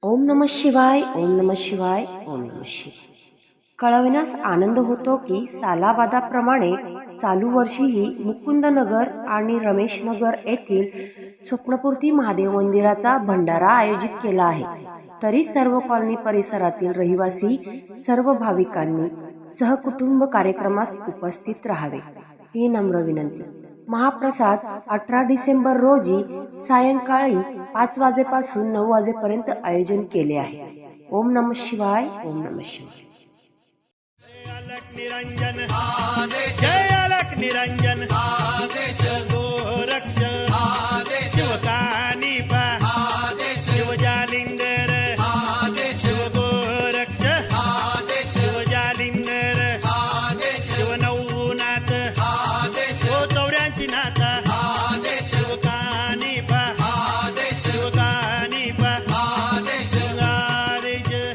ओम नमः शिवाय, ओम नमः शिवाय, ओम नमः शिवाय. कळविण्यास आनंद होतो की सालाबादाप्रमाणे चालू वर्षीही मुकुंदनगर आणि रमेशनगर येथील स्वप्नपूर्ती महादेव मंदिराचा भंडारा आयोजित केला आहे. तरी सर्व कॉलनी परिसरातील रहिवासी सर्व भाविकांनी सहकुटुंब कार्यक्रमास उपस्थित राहावे ही नम्र विनंती. महाप्रसाद 18 डिसेंबर रोजी सायंकाळी 5 वाजेपासून 9 वाजेपर्यंत आयोजन केले आहे. ओम नमः शिवाय, ओम नमः शिवाय. निरंजन आदेश, जय अलख निरंजन आदेश.